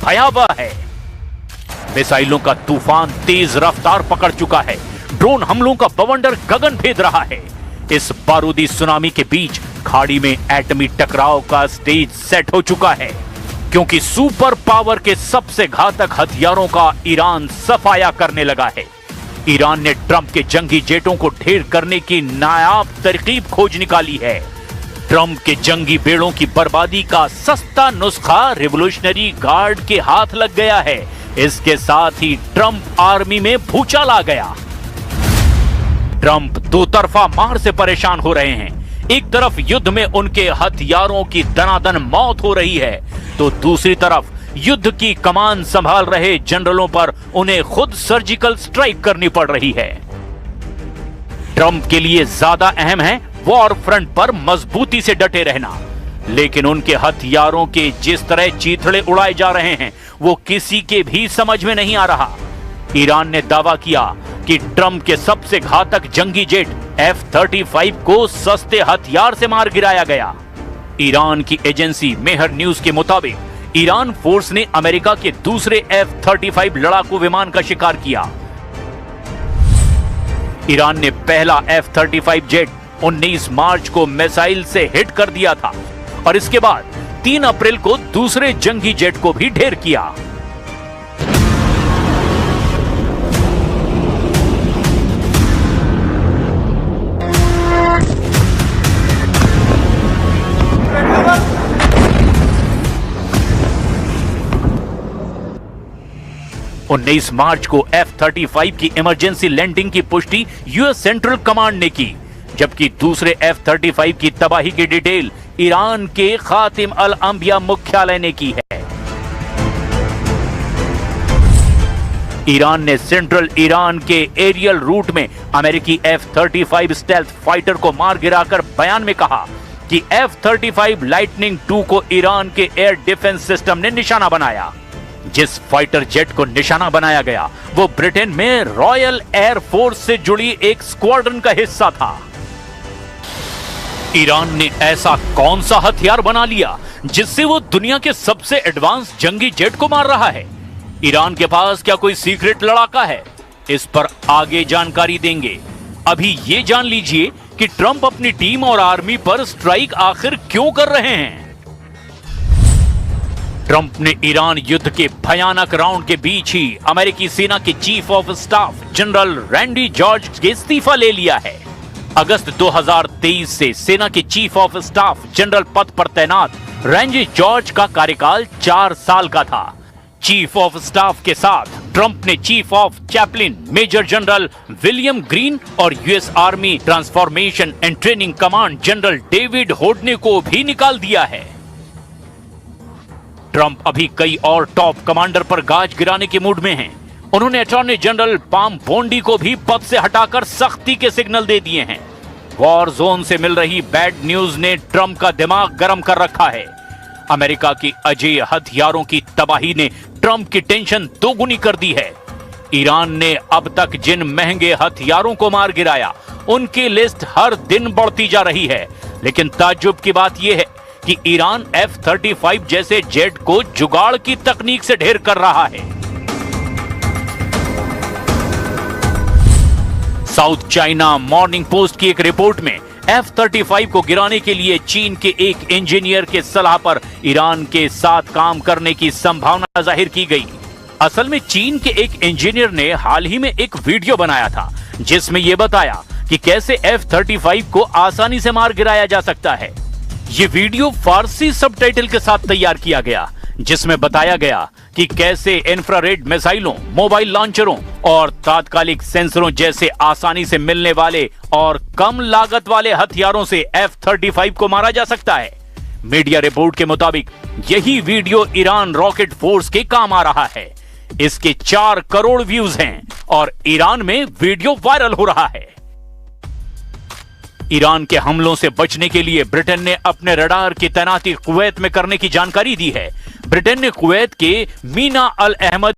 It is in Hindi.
भयावह है। मिसाइलों का तूफान तेज रफ्तार पकड़ चुका है। ड्रोन हमलों का बवंडर गगन भेद रहा है। इस बारूदी सुनामी के बीच खाड़ी में एटमी टकराव का स्टेज सेट हो चुका है, क्योंकि सुपर पावर के सबसे घातक हथियारों का ईरान सफाया करने लगा है। ईरान ने ट्रंप के जंगी जेटों को ढेर करने की नायाब तरकीब खोज निकाली है। ट्रंप के जंगी बेड़ों की बर्बादी का सस्ता नुस्खा रिवोल्यूशनरी गार्ड के हाथ लग गया है। इसके साथ ही ट्रंप आर्मी में भूचाल आ गया। ट्रंप दो तरफा मार से परेशान हो रहे हैं। एक तरफ युद्ध में उनके हथियारों की दनादन मौत हो रही है, तो दूसरी तरफ युद्ध की कमान संभाल रहे जनरलों पर उन्हें खुद सर्जिकल स्ट्राइक करनी पड़ रही है। ट्रंप के लिए ज्यादा अहम है वॉर फ्रंट पर मजबूती से डटे रहना, लेकिन उनके हथियारों के जिस तरह चीथड़े उड़ाए जा रहे हैं वो किसी के भी समझ में नहीं आ रहा। ईरान ने दावा किया कि ट्रंप के सबसे घातक जंगी जेट F-35 को सस्ते हथियार से मार गिराया गया। ईरान की एजेंसी मेहर न्यूज के मुताबिक ईरान फोर्स ने अमेरिका के दूसरे F-35 लड़ाकू विमान का शिकार किया। ईरान ने पहला F-35 जेट 19 मार्च को मिसाइल से हिट कर दिया था और इसके बाद 3 अप्रैल को दूसरे जंगी जेट को भी ढेर किया। उन्नीस मार्च को F-35 की इमरजेंसी लैंडिंग की पुष्टि यूएस सेंट्रल कमांड ने की, जबकि दूसरे F-35 की तबाही की डिटेल ईरान के खातिम अल अंबिया मुख्यालय ने की है। ईरान ने सेंट्रल ईरान के एरियल रूट में अमेरिकी F-35 स्टेल्थ फाइटर को मार गिराकर बयान में कहा कि F-35 लाइटनिंग 2 को ईरान के एयर डिफेंस सिस्टम ने निशाना बनाया। जिस फाइटर जेट को निशाना बनाया गया वो ब्रिटेन में रॉयल एयर फोर्स से जुड़ी एक स्क्वाड्रन का हिस्सा था। ईरान ने ऐसा कौन सा हथियार बना लिया जिससे वो दुनिया के सबसे एडवांस जंगी जेट को मार रहा है? ईरान के पास क्या कोई सीक्रेट लड़ाका है? इस पर आगे जानकारी देंगे। अभी ये जान लीजिए कि ट्रंप अपनी टीम और आर्मी पर स्ट्राइक आखिर क्यों कर रहे हैं। ट्रंप ने ईरान युद्ध के भयानक राउंड के बीच ही अमेरिकी सेना के chief of staff general Randy George के इस्तीफा ले लिया है। अगस्त 2023 से सेना के चीफ ऑफ स्टाफ जनरल पद पर तैनात रैंडी जॉर्ज का कार्यकाल 4 साल का था। चीफ ऑफ स्टाफ के साथ ट्रंप ने chief of chaplain major general William Green और US Army transformation and training command general David Hodne को भी निकाल दिया है। ट्रंप अभी कई और टॉप कमांडर पर गाज गिराने के मूड में हैं। उन्होंने अटॉर्नी जनरल पाम बोंडी को भी पद से हटाकर सख्ती के सिग्नल दे दिए हैं। वॉर जोन से मिल रही बैड न्यूज ने ट्रंप का दिमाग गर्म कर रखा है। अमेरिका की अजेय हथियारों की तबाही ने ट्रंप की टेंशन दोगुनी कर दी है। ईरान ने अब तक जिन महंगे हथियारों को मार गिराया उनकी लिस्ट हर दिन बढ़ती जा रही है, लेकिन ताज्जुब की बात यह है कि ईरान F-35 जैसे जेट को जुगाड़ की तकनीक से ढेर कर रहा है। साउथ चाइना मॉर्निंग पोस्ट की एक रिपोर्ट में F-35 को गिराने के लिए चीन के एक इंजीनियर के सलाह पर ईरान के साथ काम करने की संभावना जाहिर की गई। असल में चीन के एक इंजीनियर ने हाल ही में एक वीडियो बनाया था जिसमें यह बताया कि कैसे F-35 को आसानी से मार गिराया जा सकता है। ये वीडियो फारसी सबटाइटल के साथ तैयार किया गया, जिसमें बताया गया कि कैसे इंफ्रारेड मिसाइलों, मोबाइल लॉन्चरों और तात्कालिक सेंसरों जैसे आसानी से मिलने वाले और कम लागत वाले हथियारों से F-35 को मारा जा सकता है। मीडिया रिपोर्ट के मुताबिक यही वीडियो ईरान रॉकेट फोर्स के काम आ रहा है। इसके 4 करोड़ व्यूज हैं और ईरान में वीडियो वायरल हो रहा है। ईरान के हमलों से बचने के लिए ब्रिटेन ने अपने रडार की तैनाती कुवैत में करने की जानकारी दी है। ब्रिटेन ने कुवैत के मीना अल अहमद